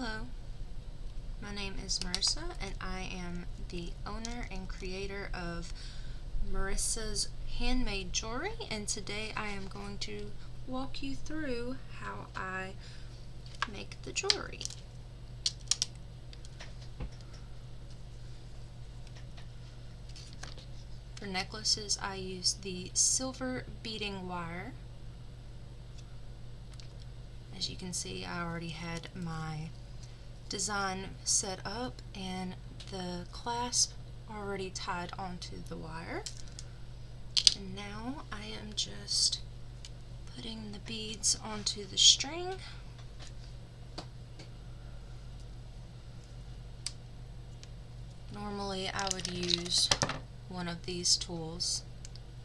Hello, my name is Marissa and I am the owner and creator of Marissa's Handmade Jewelry, and today I am going to walk you through how I make the jewelry. For necklaces I use the silver beading wire. As you can see, I already had my design set up and the clasp already tied onto the wire. And now I am just putting the beads onto the string. Normally I would use one of these tools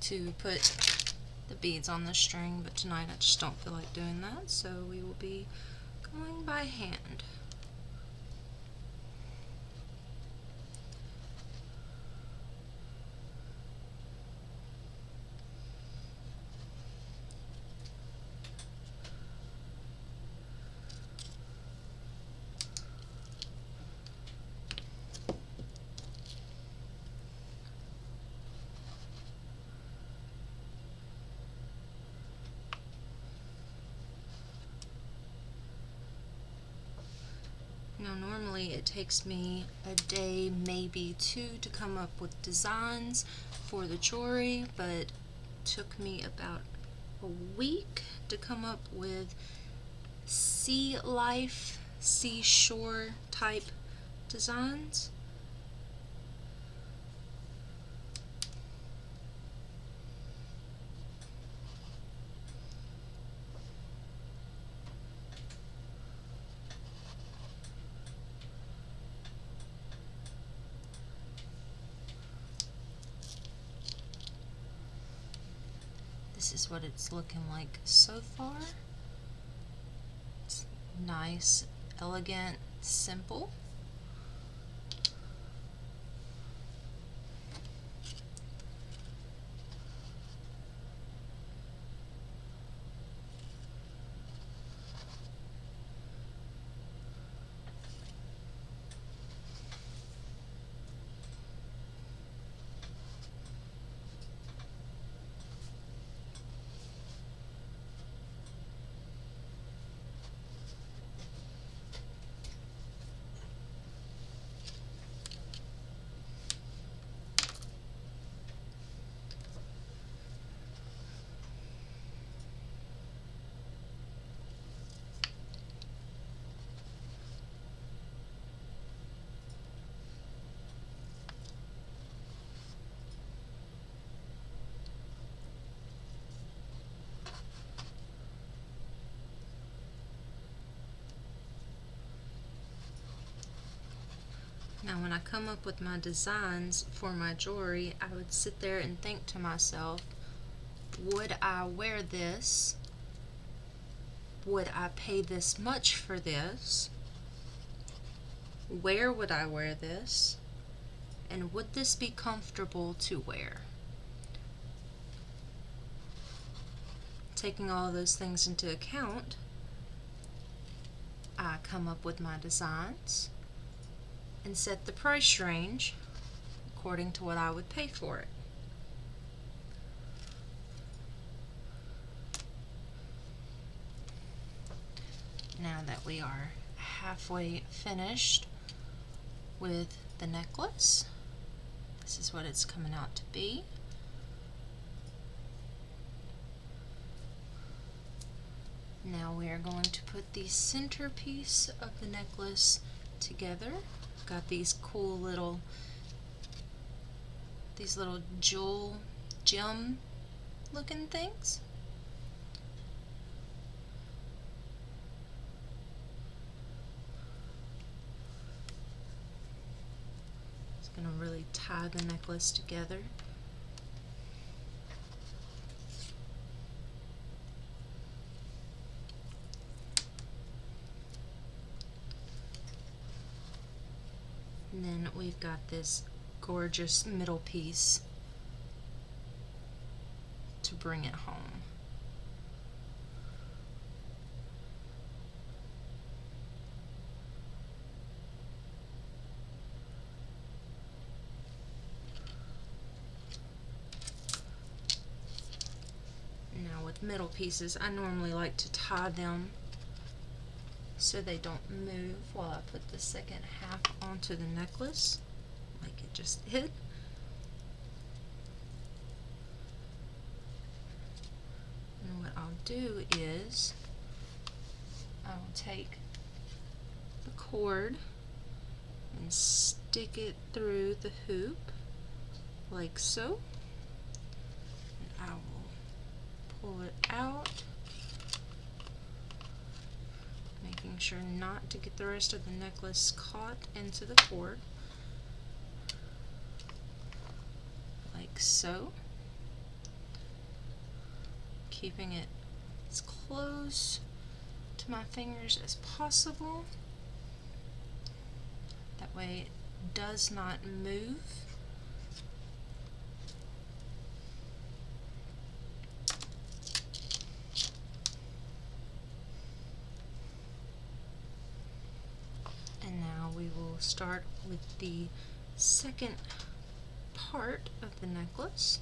to put the beads on the string, but tonight I just don't feel like doing that, so we will be going by hand. Now normally it takes me a day, maybe two, to come up with designs for the jewelry, but it took me about a week to come up with sea life, seashore type designs. This is what it's looking like so far. It's nice, elegant, simple. Now when I come up with my designs for my jewelry, I would sit there and think to myself, would I wear this? Would I pay this much for this? Where would I wear this? And would this be comfortable to wear? Taking all those things into account, I come up with my designs and set the price range according to what I would pay for it. Now that we are halfway finished with the necklace, this is what it's coming out to be. Now we are going to put the centerpiece of the necklace together. Got these cool little jewel gem looking things. It's going to really tie the necklace together. And then we've got this gorgeous middle piece to bring it home. middle pieces, I normally like to tie them so they don't move while I put the second half onto the necklace, like it just did. And what I'll do is I will take the cord and stick it through the hoop like so. And I will pull it out, making sure not to get the rest of the necklace caught into the cord, like so, keeping it as close to my fingers as possible. That way it does not move. And now we will start with the second part of the necklace.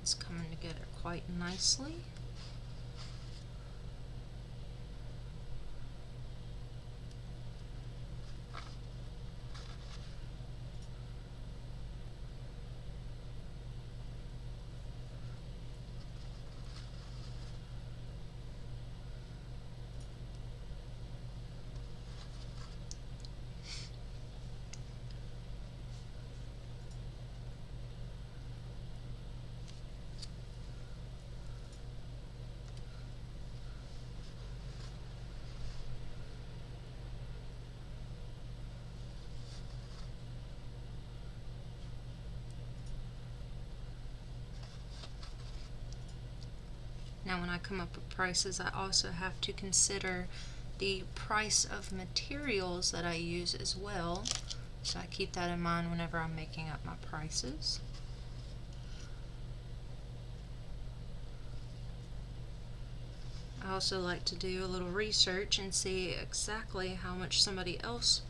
It's coming together quite nicely. Now when I come up with prices, I also have to consider the price of materials that I use as well. So I keep that in mind whenever I'm making up my prices. I also like to do a little research and see exactly how much somebody else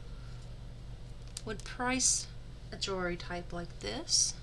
would price a jewelry type like this.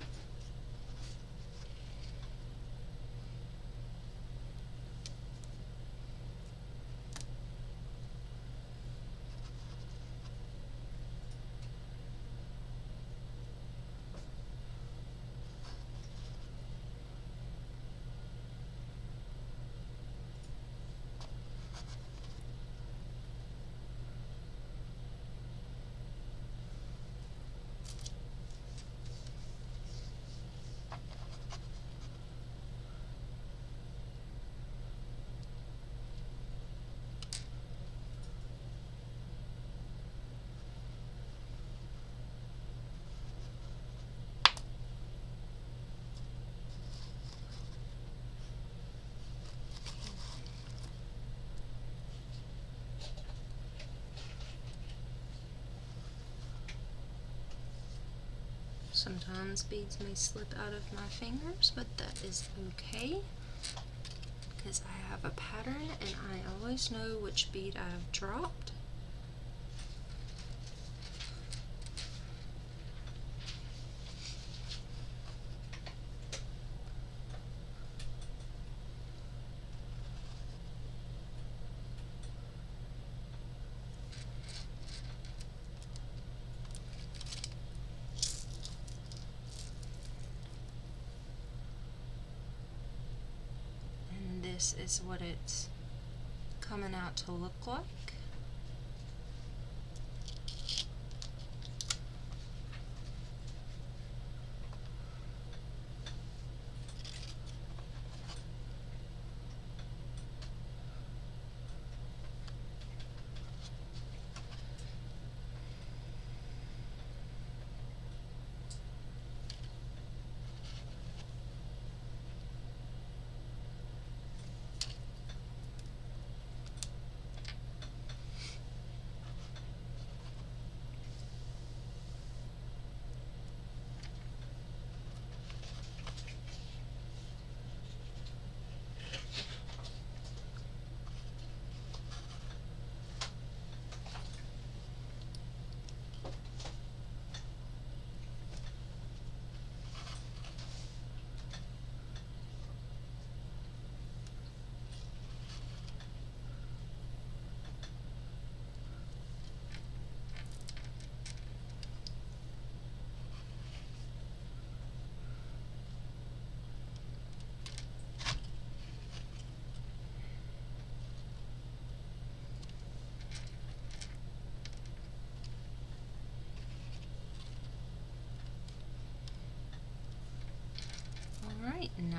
Sometimes beads may slip out of my fingers, but that is okay because I have a pattern and I always know which bead I have dropped. This is what it's coming out to look like.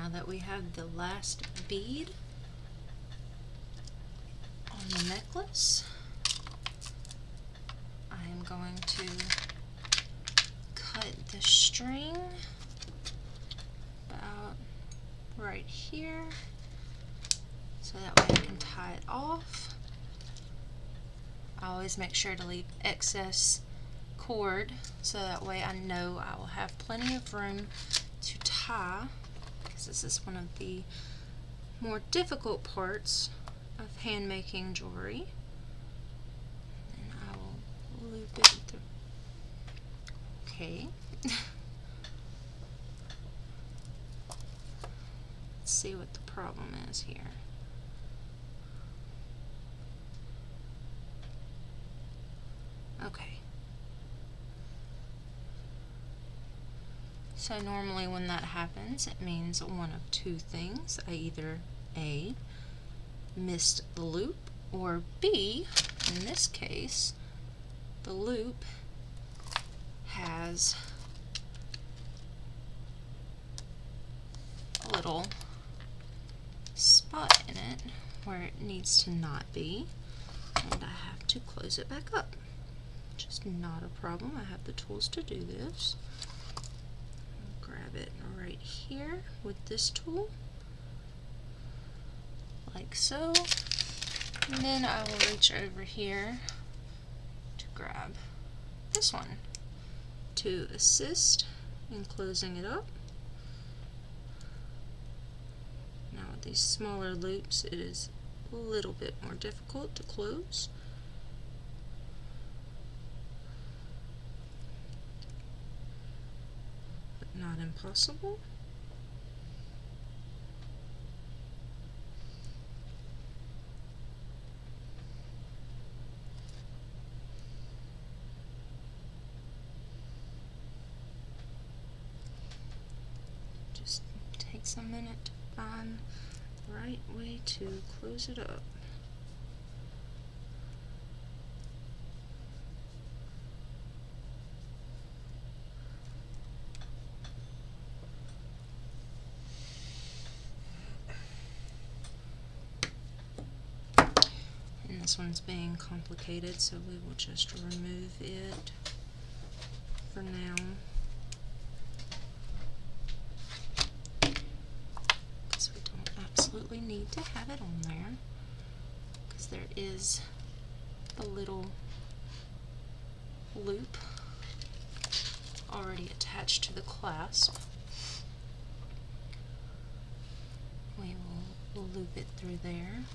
Now that we have the last bead on the necklace, I am going to cut the string about right here so that way I can tie it off. I always make sure to leave excess cord so that way I know I will have plenty of room to tie, because this is one of the more difficult parts of hand making jewelry. And I will loop it through. Okay. Let's see what the problem is here. Okay. So normally when that happens, it means one of two things. I either A, missed the loop, or B, in this case, the loop has a little spot in it where it needs to not be, and I have to close it back up. Which is not a problem. I have the tools to do this. Grab it right here with this tool, like so, and then I will reach over here to grab this one to assist in closing it up. Now with these smaller loops, it is a little bit more difficult to close. Not impossible. Just takes a minute to find the right way to close it up. This one's being complicated, so we will just remove it for now. Because we don't absolutely need to have it on there, because there is a little loop already attached to the clasp. We will loop it through there.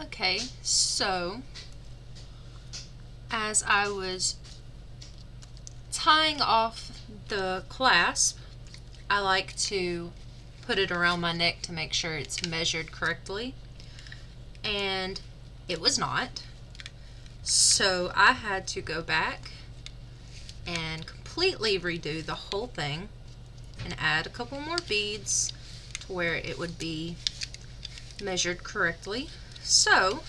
Okay, so as I was tying off the clasp, I like to put it around my neck to make sure it's measured correctly, and it was not. So I had to go back and completely redo the whole thing and add a couple more beads to where it would be measured correctly. So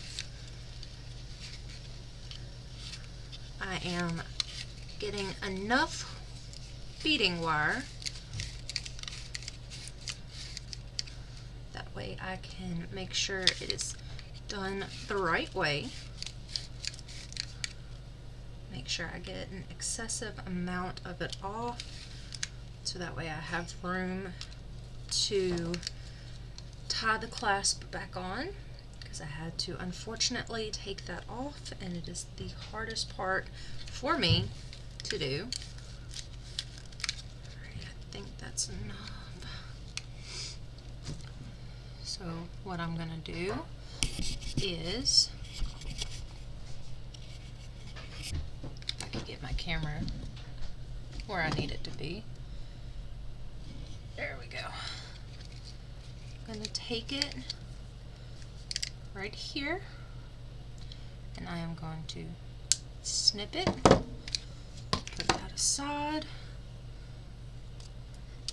I am getting enough beading wire that way I can make sure it is done the right way. Make sure I get an excessive amount of it off so that way I have room to tie the clasp back on, because I had to unfortunately take that off, and it is the hardest part for me to do. Alright, I think that's enough. So what I'm going to do is, if I can get my camera where I need it to be. There we go. I'm going to take it right here and I am going to snip it, put that aside,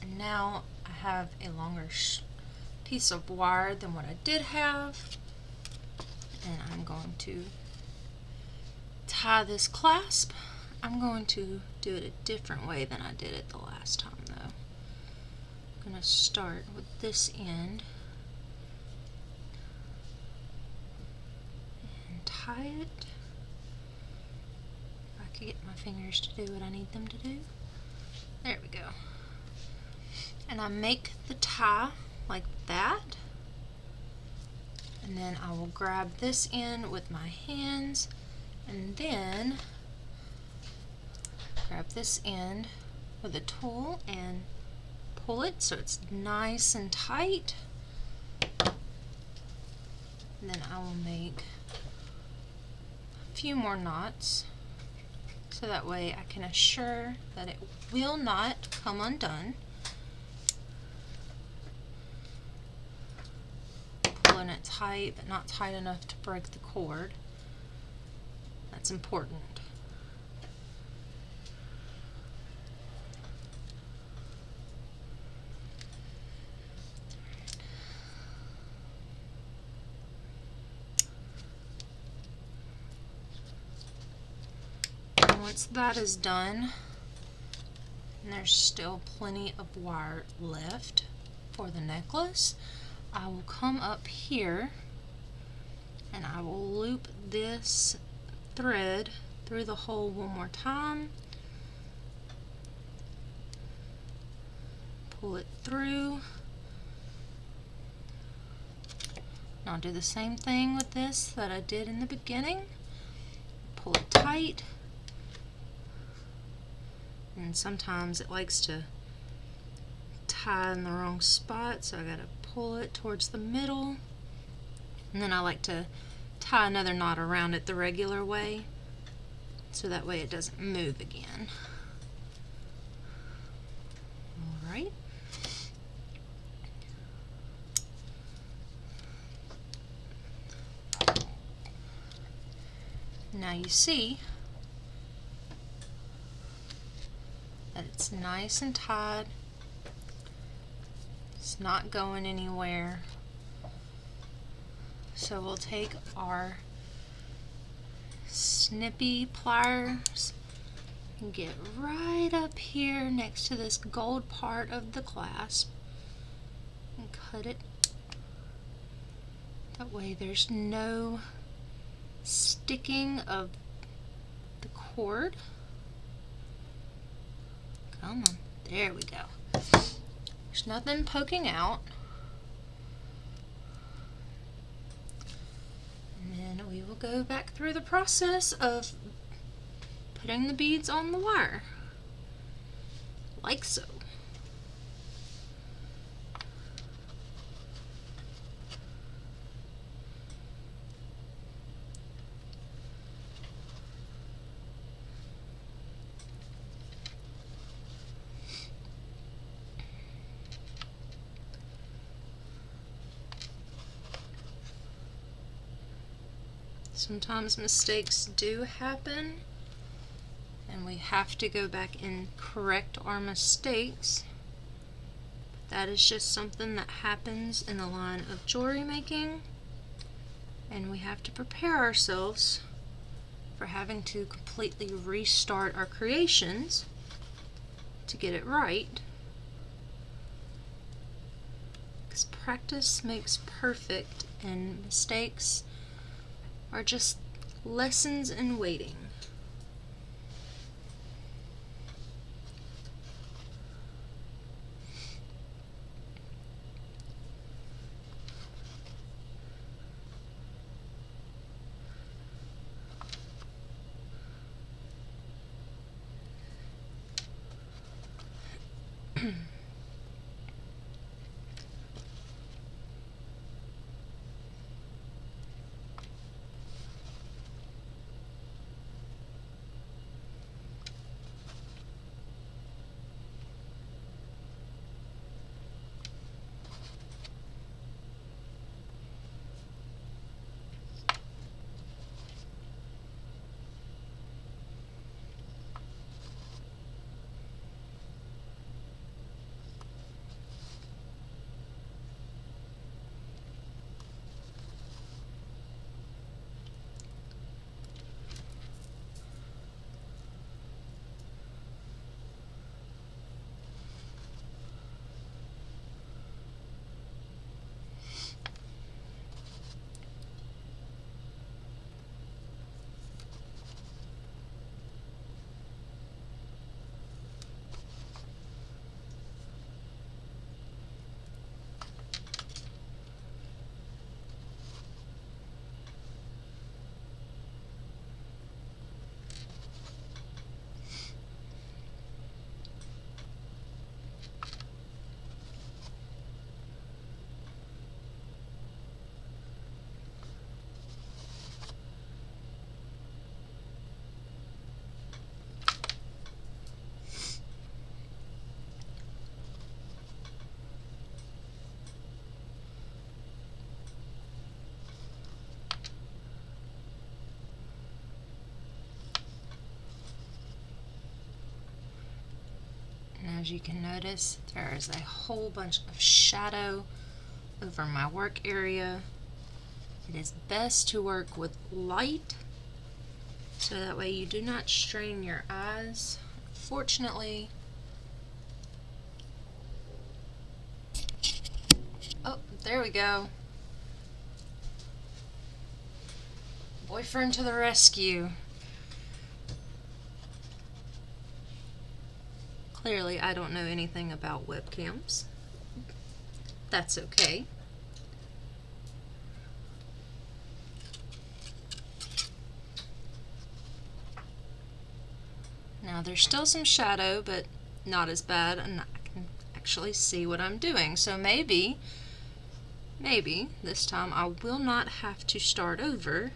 and now I have a longer piece of wire than what I did have, and I'm going to tie this clasp. I'm going to do it a different way than I did it the last time though. I'm going to start with this end and tie it. If I could get my fingers to do what I need them to do. There we go. And I make the tie like that. And then I will grab this end with my hands and then grab this end with a tool and pull it so it's nice and tight. And then I will make a few more knots so that way I can assure that it will not come undone. Pulling it tight, but not tight enough to break the cord. That's important. And once that is done, and there's still plenty of wire left for the necklace, I will come up here and I will loop this thread through the hole one more time, pull it through. Now I'll do the same thing with this that I did in the beginning. Pull it tight, and sometimes it likes to tie in the wrong spot, so I gotta pull it towards the middle, and then I like to tie another knot around it the regular way so that way it doesn't move again. Alright. Now you see that it's nice and tied. It's not going anywhere. So we'll take our snippy pliers and get right up here next to this gold part of the clasp and cut it. That way there's no sticking of the cord. Come on, there we go. There's nothing poking out. And then we will go back through the process of putting the beads on the wire, like so. Sometimes mistakes do happen, and we have to go back and correct our mistakes. That is just something that happens in the line of jewelry making, and we have to prepare ourselves for having to completely restart our creations to get it right. Because practice makes perfect, and mistakes are just lessons in waiting. And as you can notice, there is a whole bunch of shadow over my work area. It is best to work with light so that way you do not strain your eyes. Fortunately, oh, there we go. Boyfriend to the rescue. Clearly, I don't know anything about webcams. That's okay. Now there's still some shadow, but not as bad, and I can actually see what I'm doing. So maybe this time I will not have to start over.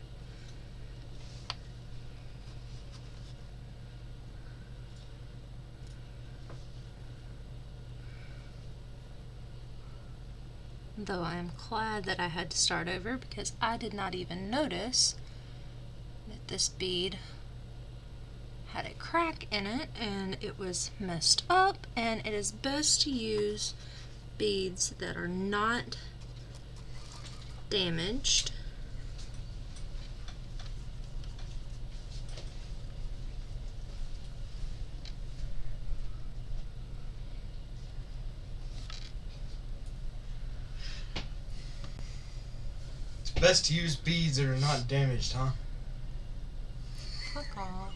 Though I am glad that I had to start over because I did not even notice that this bead had a crack in it and it was messed up, and it is best to use beads that are not damaged. It's best to use beads that are not damaged, huh? Fuck off.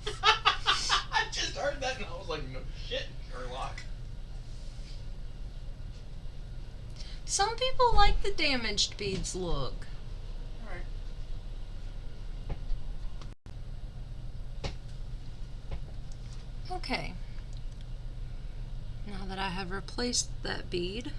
I just heard that and I was like, no shit, Sherlock. Some people like the damaged beads look. Alright. Okay. Now that I have replaced that bead,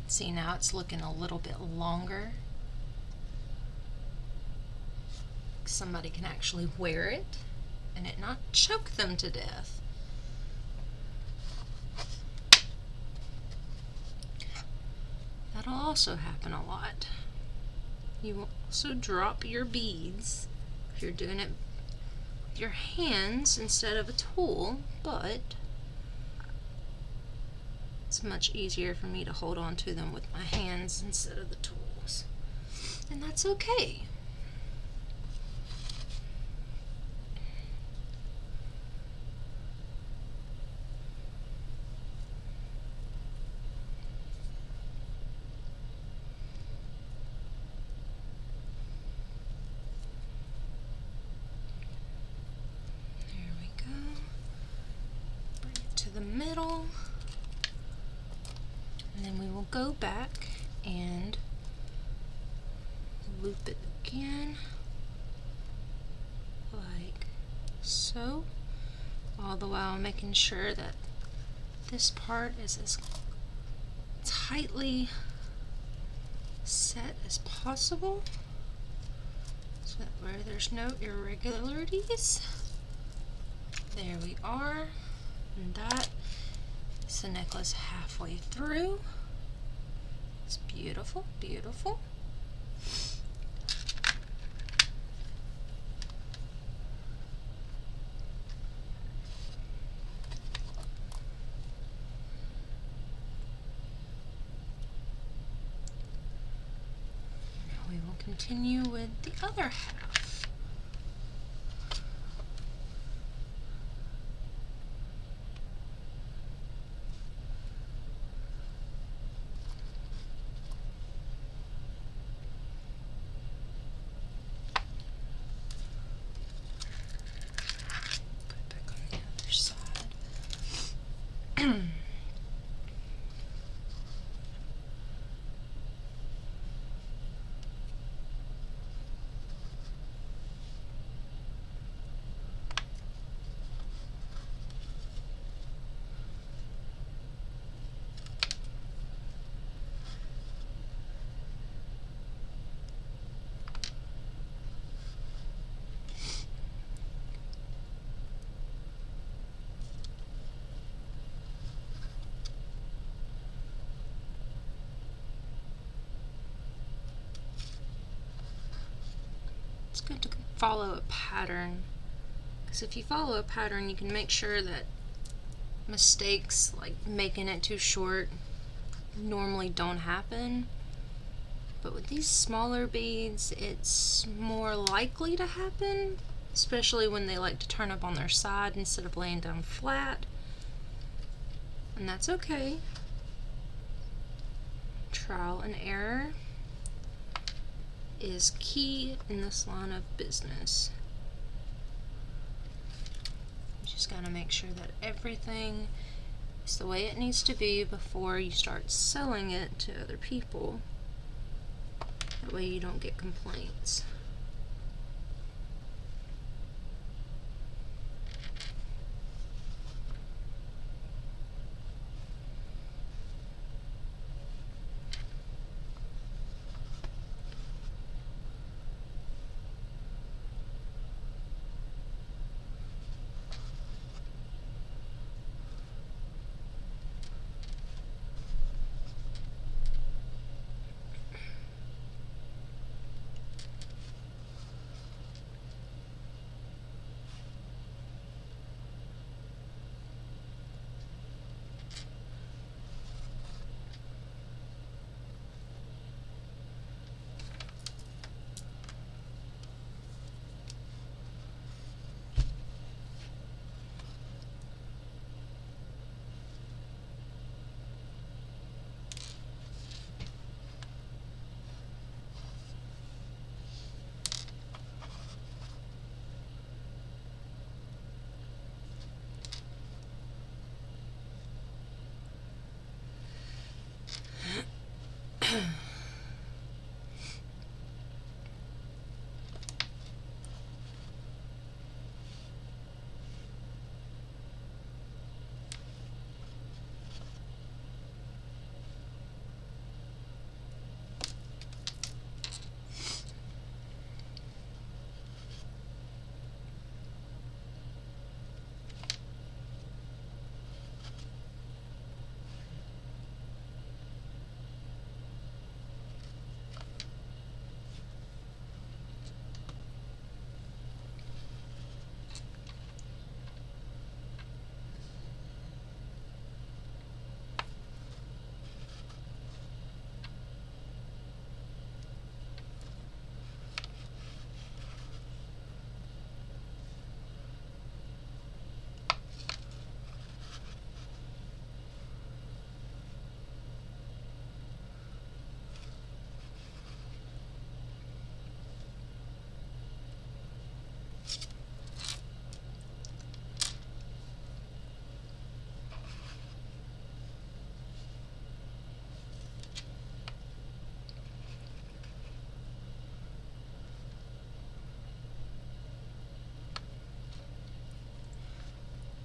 see, now it's looking a little bit longer. Somebody can actually wear it and it not choke them to death. That'll also happen a lot. You will also drop your beads if you're doing it with your hands instead of a tool, but it's much easier for me to hold on to them with my hands instead of the tools. And that's okay. There we go. Bring it to the middle. And then we will go back and loop it again, like so, all the while making sure that this part is as tightly set as possible so that where there's no irregularities. There we are, and that is the necklace halfway through. It's beautiful, beautiful. Now we will continue with the other half. Put it back on the other side. It's good to follow a pattern, because if you follow a pattern, you can make sure that mistakes like making it too short normally don't happen. But with these smaller beads, it's more likely to happen, especially when they like to turn up on their side instead of laying down flat. And that's okay. Trial and error is key in this line of business. You just gotta make sure that everything is the way it needs to be before you start selling it to other people. That way you don't get complaints.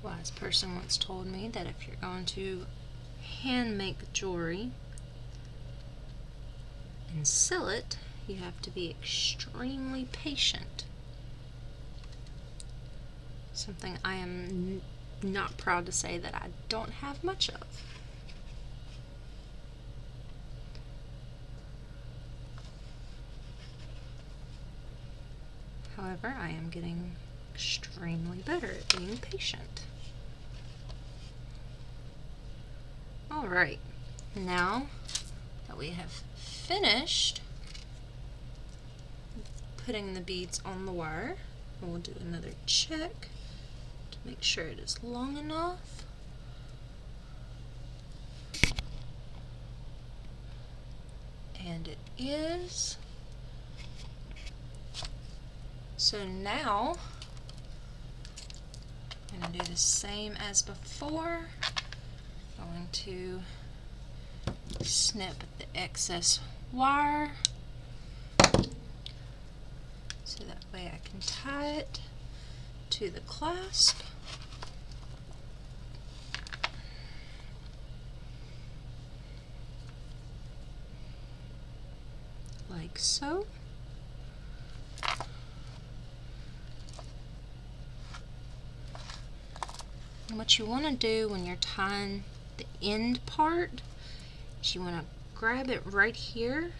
Wise person once told me that if you're going to hand make jewelry and sell it, you have to be extremely patient. Something I am not proud to say that I don't have much of. However, I am getting extremely better at being patient. Alright, now that we have finished putting the beads on the wire, we'll do another check to make sure it is long enough. And it is. So now I'm going to do the same as before. Going to snip the excess wire so that way I can tie it to the clasp. Like so. And what you want to do when you're tying the end part is you want to grab it right here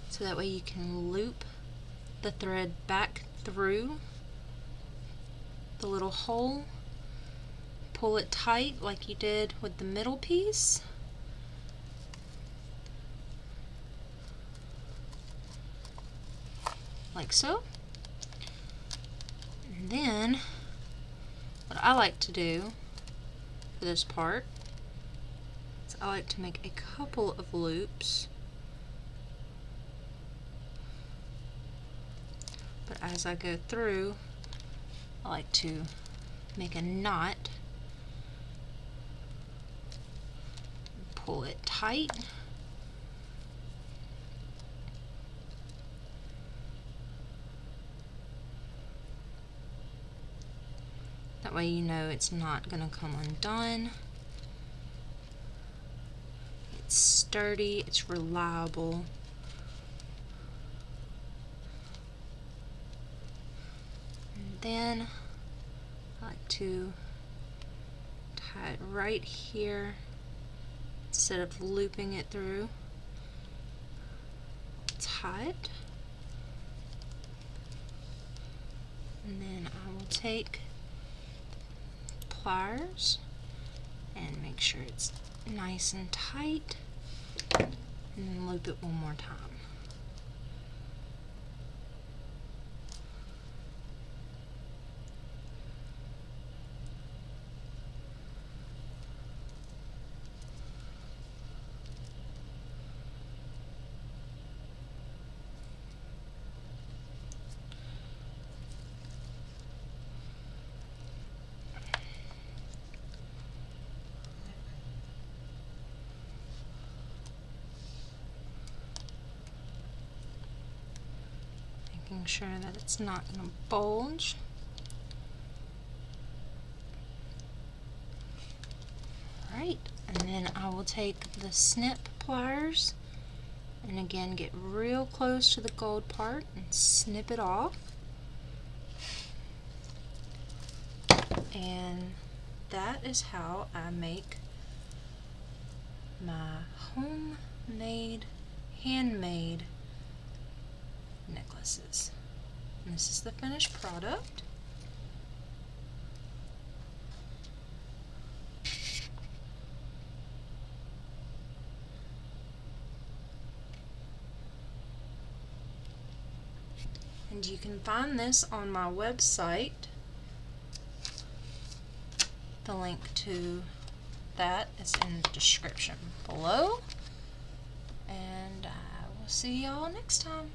so that way you can loop the thread back through the little hole, pull it tight like you did with the middle piece, like so. And then what I like to do for this part is I like to make a couple of loops, but as I go through I like to make a knot, pull it tight, that way you know it's not going to come undone. It's sturdy, it's reliable. And then I like to tie it right here instead of looping it through. Tie it, and then I will take pliers and make sure it's nice and tight, and then loop it one more time. Making sure that it's not going to bulge. Alright, and then I will take the snip pliers and again get real close to the gold part and snip it off. And that is how I make my homemade, handmade necklaces. And this is the finished product. And you can find this on my website. The link to that is in the description below. And I will see y'all next time.